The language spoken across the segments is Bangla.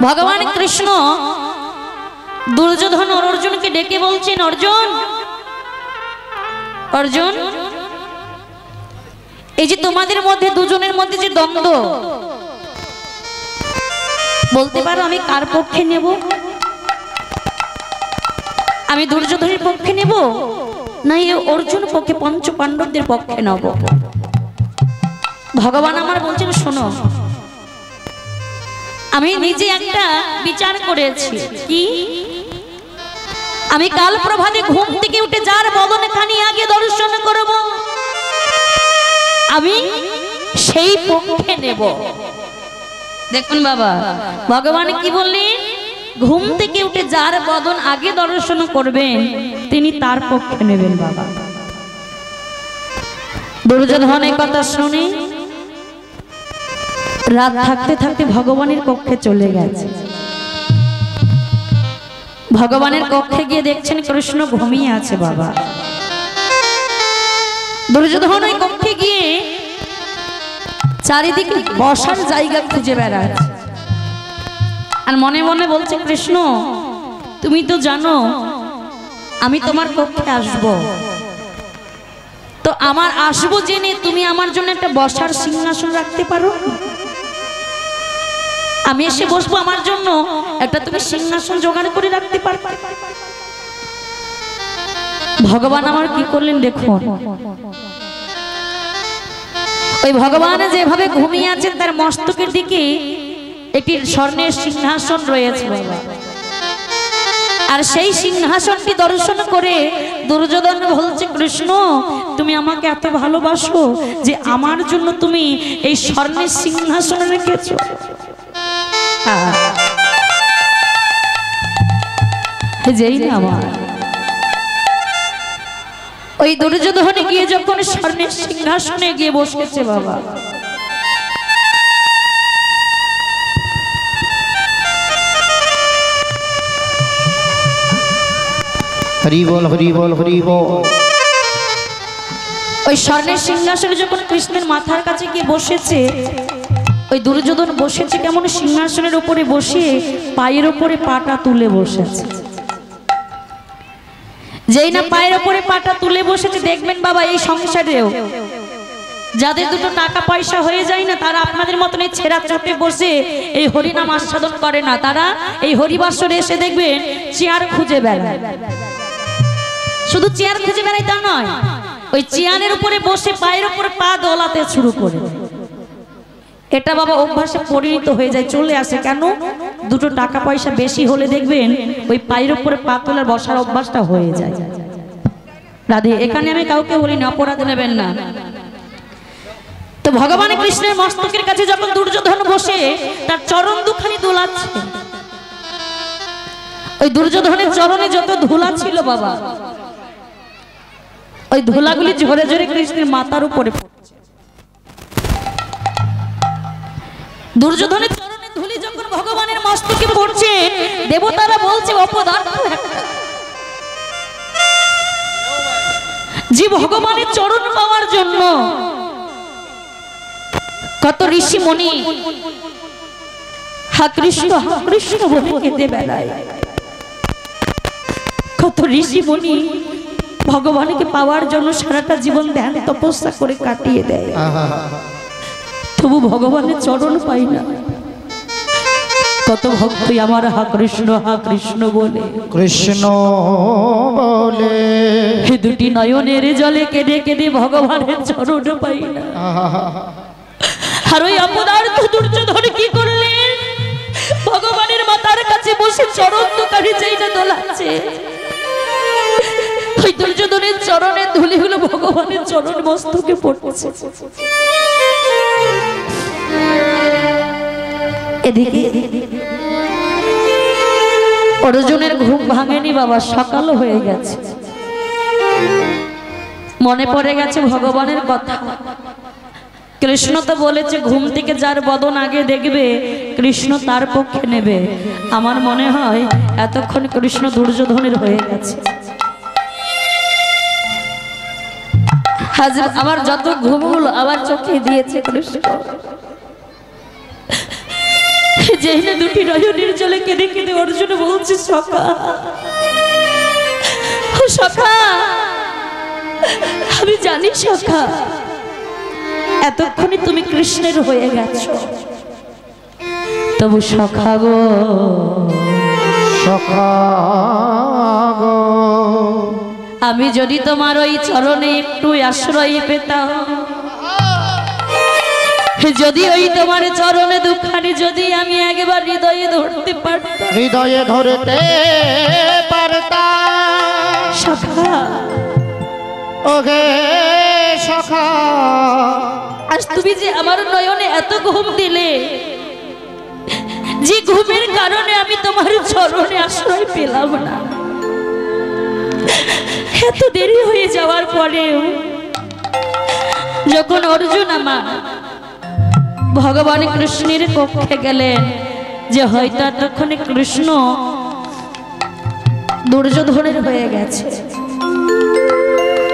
ভগবান কৃষ্ণ দুর্যোধন और अर्जुनকে ডেকে বলছেন, অর্জুন অর্জুন, এই যে তোমাদের মধ্যে দুজনের মধ্যে যে দ্বন্দ্ব, বলতে পারো আমি কার পক্ষে নেব? আমি দুর্যোধনের পক্ষে নেব না এই অর্জুন পক্ষে পঞ্চ পাণ্ডবদের পক্ষে নেব? ভগবান আমার বলছেন, শোনো, আমি নিজে একটা বিচার করেছি। কি? আমি কাল প্রভাতে ঘুম থেকে উঠে যার বদন খানি আগে দর্শন করব, আমি সেই পক্ষে নেব। দেখুন বাবা, ভগবান কি বললেন? ঘুম থেকে উঠে যার বদন আগে দর্শন করবেন তিনি তার পক্ষে নেবেন। বাবা, দুর্যোধনের কথা শুনে রাত থাকতে থাকতে ভগবানের কক্ষে চলে গেছে। ভগবানের কক্ষে গিয়ে দেখছেন কৃষ্ণ ঘুমিয়ে আছে। বাবা, দুর্যোধন ওই কক্ষে গিয়ে চারিদিকে বসার জায়গা খুঁজে বেড়াচ্ছে আর মনে মনে বলছে, কৃষ্ণ তুমি তো জানো আমি তোমার কক্ষে আসব, তো আমার আসবো জেনে তুমি আমার জন্য একটা বসার সিংহাসন রাখতে পারো? আমি এসে বসবো, আমার জন্য একটা তুমি সিংহাসন জোগাড় করে রাখতে পারো? ভগবান আমার কি করলেন দেখুন, ওই ভগবান যেভাবে ঘুমিয়ে আছেন তার মস্তকের দিকে একটি স্বর্ণের সিংহাসন রয়েছে। আর সেই সিংহাসনটি দর্শন করে দুর্যোধন বলছে, কৃষ্ণ তুমি আমাকে এত ভালোবাসো যে আমার জন্য তুমি এই স্বর্ণের সিংহাসন রেখেছো। যেই না আমার ওই দুর্যোধনে গিয়ে যখন স্বর্ণের সিংহাসনে গিয়ে বসেছে, বাবা হরি বল হরি বল হরি বল। ওই স্বর্ণের সিংহাসনে যখন কৃষ্ণের মাথার কাছে গিয়ে বসেছে, ওই দুর্যোধন বসেছে কেমন সিংহাসনের উপরে বসে পায়ের উপরে পাটা তুলে বসেছে। যেই না পায়ের উপরে পাটা তুলে বসেছে, দেখবেন বাবা এই সংসারেও যাদের দুটো টাকা পয়সা হয়ে যায় না, তারা আপনাদের মতন এই ছেঁড়া চটে বসে এই হরিনাম আস্বাদন করে না। তারা এই হরিবাসরে এসে দেখবেন চেয়ার খুঁজে বেড়ায়। শুধু চেয়ার খুঁজে বেড়ায় তা নয়, ওই চেয়ারের উপরে বসে পায়ের উপরে পা দোলাতে শুরু করে। এটা বাবা অভ্যাসে পরিণত হয়ে যায়, চলে আসে। কেন? দুটো টাকা পয়সা বেশি হলে দেখবেন ওই পায়ের উপরে পা তোলার বসার অভ্যাসটা হয়ে যায়। রাধে, এখানে আমি কাউকে বলিনি, অপরাধ নেবেন না। তো ভগবান কৃষ্ণের মস্তকের কাছে যখন দুর্যোধন বসে তার চরণ দুখানি দোলাচ্ছে, ওই দুর্যোধনের চরণে যত ধুলা ছিল বাবা, ওই ধুলাগুলি ঝরে ঝরে কৃষ্ণের মাথার উপরে পড়ছে। দুর্যোধনের চরণে ধুলি যখন ভগবানের মস্তকে পড়ছে, দেবতারা বলছে অপদার্থ যে ভগবানের চরণ পাওয়ার জন্য কত ঋষি মুনি হা কৃষ্ণ বলে কেঁদে বেড়ায়। কত ঋষি মুনি ভগবানকে পাওয়ার জন্য সারাটা জীবন ধ্যান তপস্যা করে কাটিয়ে দেয়, তবু ভগবানের চরণ পাই না। কত ভক্তই আমার হা কৃষ্ণ বলে কৃষ্ণ বলে হে দুটি নয়নের জলে কেঁদে কেঁদে ভগবানের চরণ পাই না। আর ওই অপদার্থ দুর্যোধন কি করলেন? ভগবানের মাথার কাছে বসে চরণ দুখানি চাইতে দোলাচ্ছে। ওই দুর্যোধনের চরণের ধুলিগুলো ভগবানের চরণ মস্তকে পড়ছে। এদিকে অর্জুনের ঘুম ভাঙেনি বাবা, সকাল হয়ে গেছে। মনে পড়ে গেছে ভগবানের কথা। কৃষ্ণ তো বলেছে ঘুম থেকে যার বদন আগে দেখবে কৃষ্ণ তার পক্ষে নেবে। আমার মনে হয় এতক্ষণ কৃষ্ণ দুর্যোধনের হয়ে গেছে। আমার যত ঘুমগুলো আমার চোখে দিয়েছে কৃষ্ণ। যেই না দুটি নয়নের জলে কেঁদে কেঁদে অর্জুন বলছে সখা, ও সখা, আমি জানি সখা এতক্ষণে তুমি কৃষ্ণের হয়ে গেছো, তবু সখা গো, সখা গো, আমি যদি তোমার ওই চরণে একটু আশ্রয় পেতাম, যদি ওই তোমার চরণে দুখানি যদি আমি একবার হৃদয়ে ধরতে পারতাম, হৃদয়ে ধরতে পারতাম সখা, ওগে সখা, আজ তুমি যে আমার নয়নে এত ঘুম দিলে, যে ঘুমের কারণে আমি তোমার চরণে আশ্রয় পেলাম না, এত দেরি হয়ে যাওয়ার পরেও যখন অর্জুন আমার ভগবান কৃষ্ণের কক্ষে গেলেন, যে হয়তো এতক্ষণে কৃষ্ণ দুর্যোধনের হয়ে গেছে,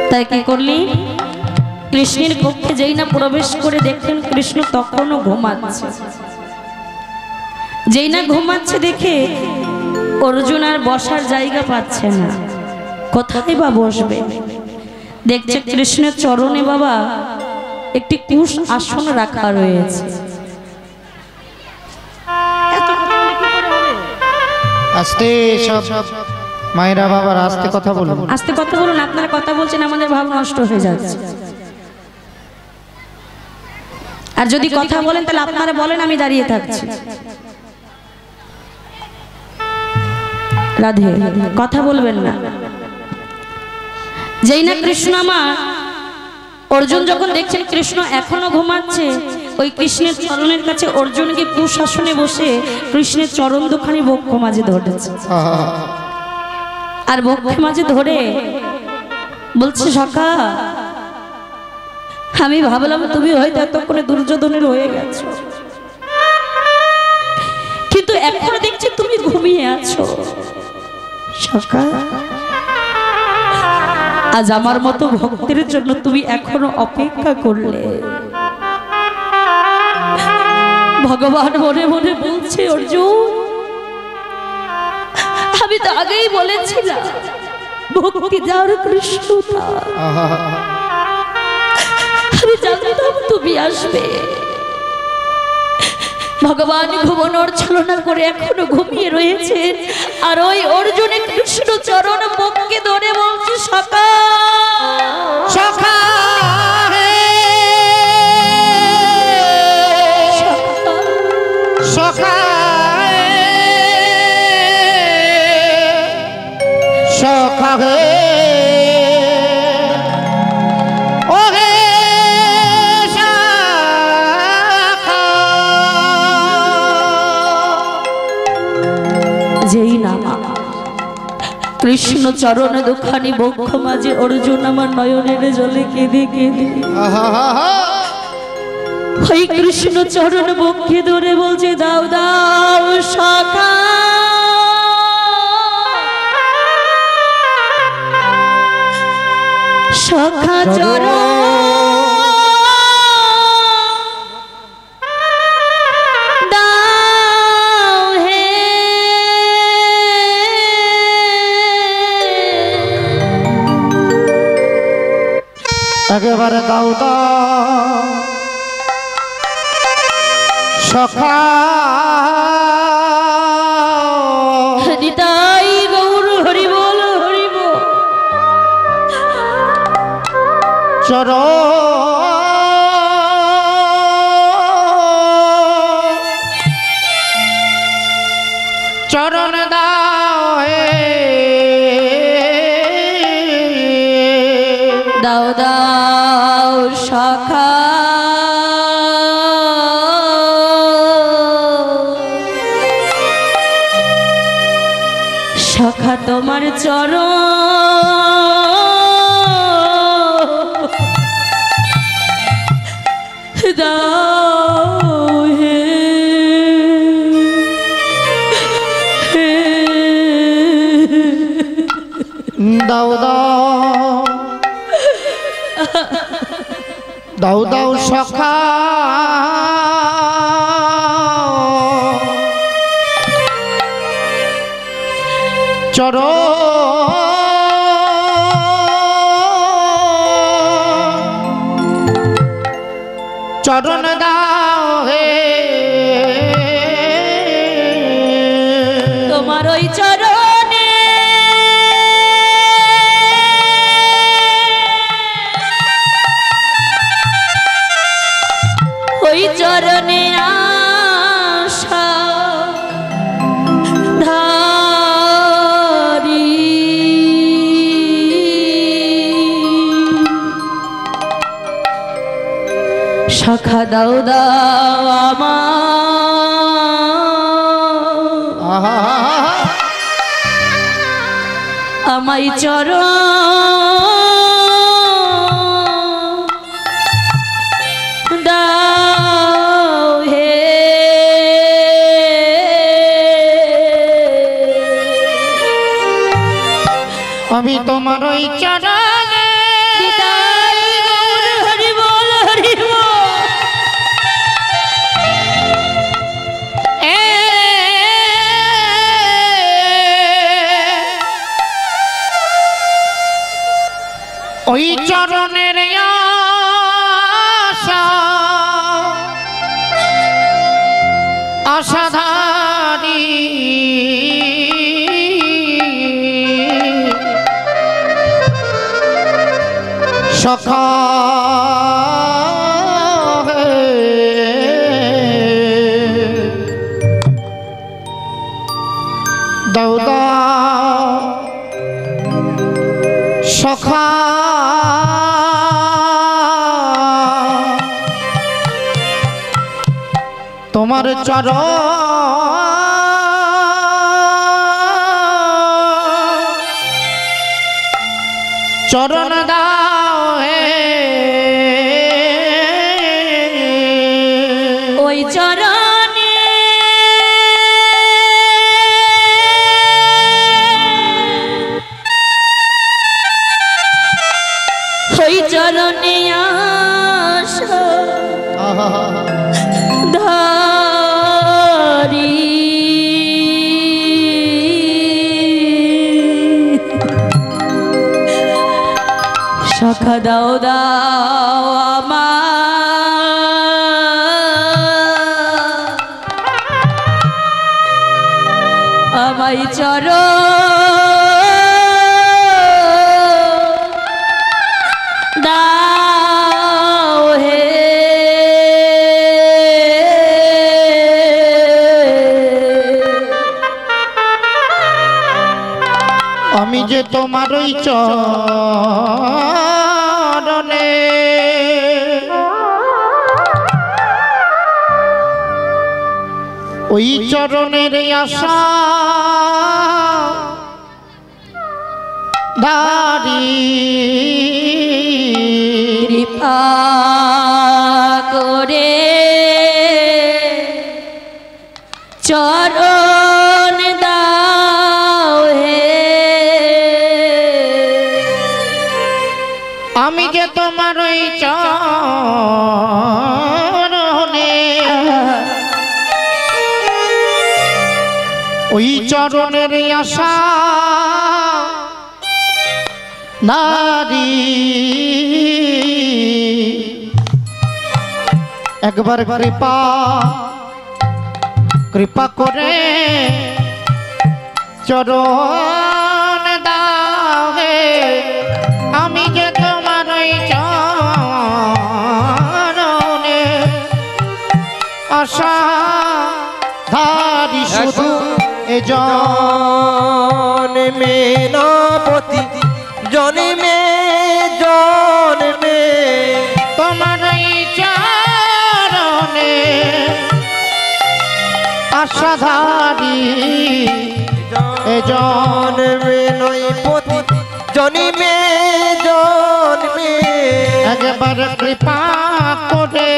তাই কি করলি, কৃষ্ণের কক্ষে যেই না প্রবেশ করে দেখলেন কৃষ্ণ তখনও ঘুমাচ্ছে। যেই না ঘুমাচ্ছে দেখে অর্জুন আর বসার জায়গা পাচ্ছে না, কোথায় বা বসবে। দেখছে কৃষ্ণের চরণে বাবা একটি কুশ আসন রাখা রয়েছে। আস্তে সব মায়েরা বাবার আস্তে কথা বলুন, আস্তে কথা বলুন, আপনারা কথা বলছেন আমাদের ভাব নষ্ট হয়ে যাচ্ছে। আর যদি কথা বলেন তাহলে আপনারা বলেন, আমি দাঁড়িয়ে থাকছি। রাধে, কথা বলবেন না। যেই না কৃষ্ণ আমার অর্জুন যখন দেখছেন কৃষ্ণ এখনো ঘুমাচ্ছে, ওই কৃষ্ণের চরণের কাছে অর্জুনকে কুশাসনে বসে কৃষ্ণের চরণ দুখানি বক্ষ মাঝে ধরেছে, আর বক্ষ মাঝে ধরে বলছে সখা, আমি ভাবলাম তুমি হয়তো এতক্ষণে দুর্যোধনের হয়ে গেছো, কিন্তু এখন দেখছি তুমি ঘুমিয়ে আছো। সখা, আজ আমার মতো ভক্তের জন্য তুমি এখনো অপেক্ষা করলে। ভগবান মনে মনে বলছে, অর্জুন আমি তো আগেই বলেছিলাম ভক্তি যার কৃষ্ণ তার, আমি জানতাম তুমি আসবে। ভগবান ঘুমানোর ছলনা করে এখনো ঘুমিয়ে রয়েছেন, আর ওই অর্জুনে কৃষ্ণ চরণ বক্ষে ধরে বলছে সখা, সখা সখা সখা হে, ওহে সখা। যেই নামা কৃষ্ণ চরণ দুখানি বক্ষ মাঝে অর্জুন আমার নয়নের জলে কেঁদে কেঁদে ওই কৃষ্ণ চরণ বক্ষে ধরে বলছে, দাও দাও সখা, সখা চরণ দাও হে, একেবারে দাও দাও সখা, নিতাই গৌর হরি বল হরি বল। চরণ দাও হে, দাও দাও সখা, সখা তোমার চরণ দাও হে, দাও দাও দাও দাও সখা, চরণ চরণ দাও হে তোমার ওই চরণে ওই চরণে আশা ধারি শাখা দাও দাও আমার আমায় চরণ দাও হে আমি তোমার ওই চরণে বিদায় গৌর হরি বল হরি বল। ওই চরণের আশা আশাধারী সখা দাও দাও সখা তোমার চরণ চরণ দাও হে ওই চরণে ওই চরণে আশা ধারি শাখা দাও দাও আমায় চরণ দাও হে আমি যে তোমার ওই চরণে ওই চরণের আশা ধারি কৃপা করে চরণ দাও হে আমি যে তোমার ওই চরণে ওই চরণের আশা নারী একবার কৃপা কৃপা করে চরণ দাও হে আমি যে তোমার ওই চরণে আশা ধারি শুধু এ জন্মে না প্রতি জন্মে জন্মে তোমার এই চরণে আশাধারী এ জন্মে নয় প্রতি জন্মে জন্মে একবার কৃপা করে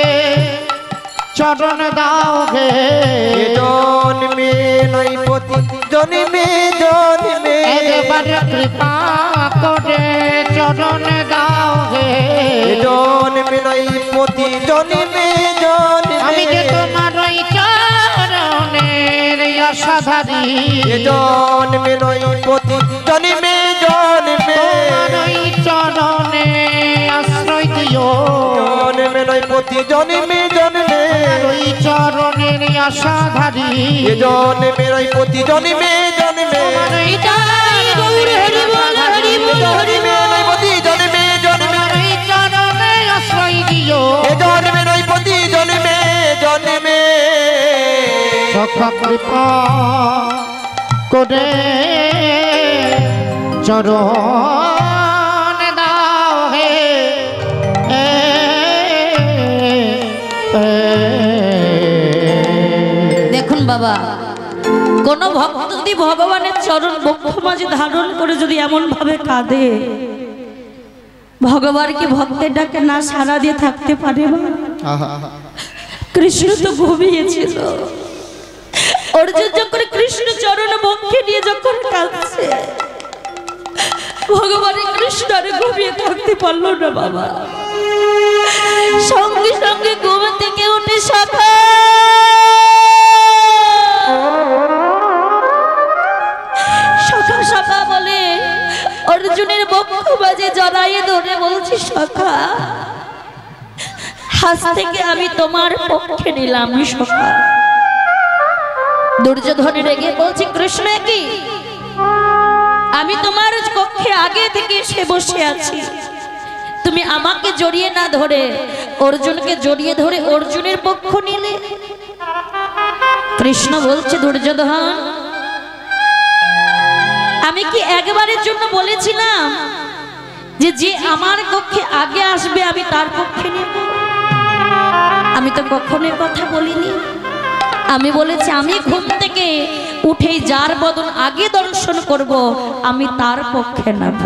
চরণ দাও হে জন্মে নয় প্রতি জন্মে জন্মে একবার কৃপা করে চরণ দাও হে জন্মে নয় প্রতি জন্মে জন্মে আমি যে তোমার ওই চরণের আশাধারী এ জন্মে নয় প্রতি জন্মে জন্মে তোমার ওই চরণে আশ্রয় দিও জন্মে নয় প্রতি জন্মে জন্মে ওই চরণের আশাধারী এ জন্মে নয় প্রতি জন্মে জন্মে এটাই গৌর হরি বল হরি বল হরি জন্মে নয় প্রতি জন্মে জন্মে ওই চরণে আশ্রয় দিও এ জন্মে নয় প্রতি জন্মে জন্মে সখা কৃপা করে চরণ দাও হে দেখুন বাবা, কোন ভক্ত যদি ভগবানের চরণ বক্ষ মাঝে ধারণ করে যদি এমন ভাবে কাঁদে, ভগবান কি ভক্তের ডাকে না সাড়া দিয়ে থাকতে পারে? কৃষ্ণ তো ঘুমিয়েছিল, অর্জুন যখন কৃষ্ণ চরণ বক্ষে নিয়ে যখন কাঁদছে, ভগবানের কৃষ্ণ আর ঘুমিয়ে থাকতে পারলো না বাবা। সঙ্গে সঙ্গে ঘুম থেকে উঠে সখা সখা সখা বলে অর্জুনের বক্ষ বাজে জড়াইয়ে ধরে বলছি, সখা আজ থেকে আমি তোমার পক্ষে নিলাম। সখা দুর্যোধন রেগে বলছি, কৃষ্ণ কি আমি তোমার কক্ষে আগে থেকে এসে বসে আছি, তুমি আমাকে জড়িয়ে না ধরে অর্জুনকে জড়িয়ে ধরে অর্জুনের পক্ষ নিলে? কৃষ্ণ বলছে, দুর্যোধন আমি কি একবারের জন্য বলেছিলাম যে যে আমার কক্ষে আগে আসবে আমি তার পক্ষে নেব? আমি তো কখনো কথা বলিনি। আমি বলেছি আমি ঘুম থেকে উঠেই যার বদন আগে দর্শন করব আমি তার পক্ষে নেব।